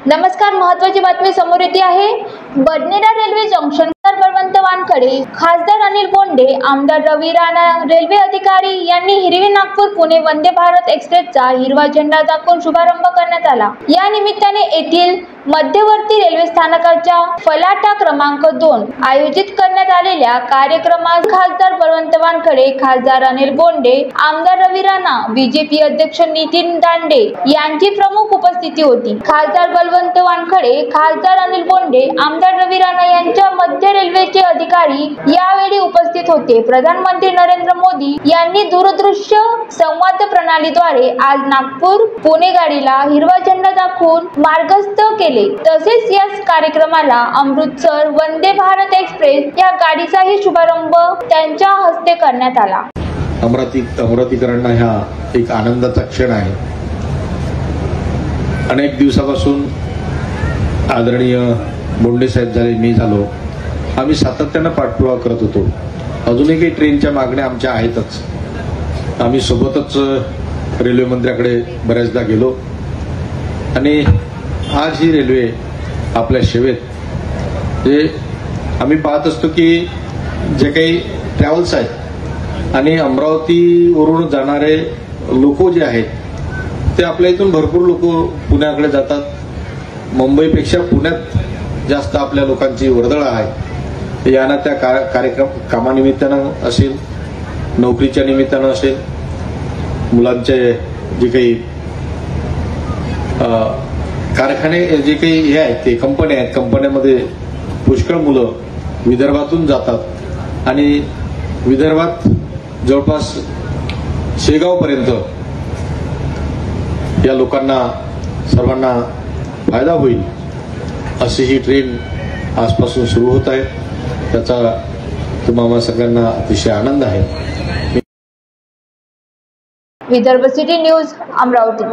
नमस्कार, महत्त्वाची बातमी समोर येते आहे। बडनेरा रेल्वे जंक्शन बळवंत वानखडे, खासदार अनिल बोंडे, आमदार रवी राणा, रेल्वे अधिकारी यांनी हिरवी नागपूर पुणे वंदे भारत एक्सप्रेसचा हिरवा झेंडा दाखवून शुभारंभ करण्यात आला। या निमित्ताने येथील मध्यवर्ती रेल्वे स्थानकाच्या फलाटा क्रमांक 2 आयोजित करण्यात आलेल्या कार्यक्रमास खासदार बळवंत वानखडे, खासदार अनिल बोंडे, आमदार रवी राणा, बीजेपी अध्यक्ष नितीन दांडे यांची प्रमुख उपस्थिती होती। खासदार बळवंत वानखडे, खासदार अनिल बोंडे, आमदार रवी राणा यांच्या मध्य रेल्वेचे अधिकारी यावेळी उपस्थित होते। प्रधानमंत्री नरेंद्र मोदी यांनी दूरदृश्य संवाद प्रणालीद्वारे आज नागपूर पुणे गाडीला हिरवा झेंडा दाखवून मार्गस्थ केले। तसेच या कार्यक्रमाला अमृतसर वंदे भारत एक्सप्रेस या गाडीचाही शुभारंभ त्यांच्या हस्ते करण्यात आला। अमरावतीकरांना हा एक आनंदाचा क्षण आहे। अनेक दिवसापासून आदरणीय बोंडे साहेब झाले, मी झालो, आम्ही सातत्याने पाठपुरावा करत होतो। अजूनही काही ट्रेनच्या मागण्या आमच्या आहेतच। आम्ही सोबतच रेल्वे मंत्र्याकडे बऱ्याचदा गेलो आणि आज ही रेल्वे आपल्या सेवेत जे आम्ही पाहत असतो की जे काही ट्रॅव्हल्स आहेत आणि अमरावतीवरून जाणारे लोक जे आहेत ते आपल्या इथून भरपूर लोक पुण्याकडे जातात। मुंबईपेक्षा पुण्यात जास्त आपल्या लोकांची वर्दळ आहे। यांना त्या कामानिमित्तानं असेल, नोकरीच्या निमित्तानं असेल, मुलांचे जे काही कारखाने जे काही हे आहेत ते कंपन्या आहेत, कंपन्यामध्ये पुष्कळ मुलं विदर्भातून जातात आणि विदर्भात जवळपास शेगावपर्यंत या लोकांना सर्वांना फायदा होईल अशी ही ट्रेन आजपासून सुरू होत आहे। त्याचा तुम्हाला सगळ्यांना अतिशय आनंद आहे। Vidarbha city news, Amravati.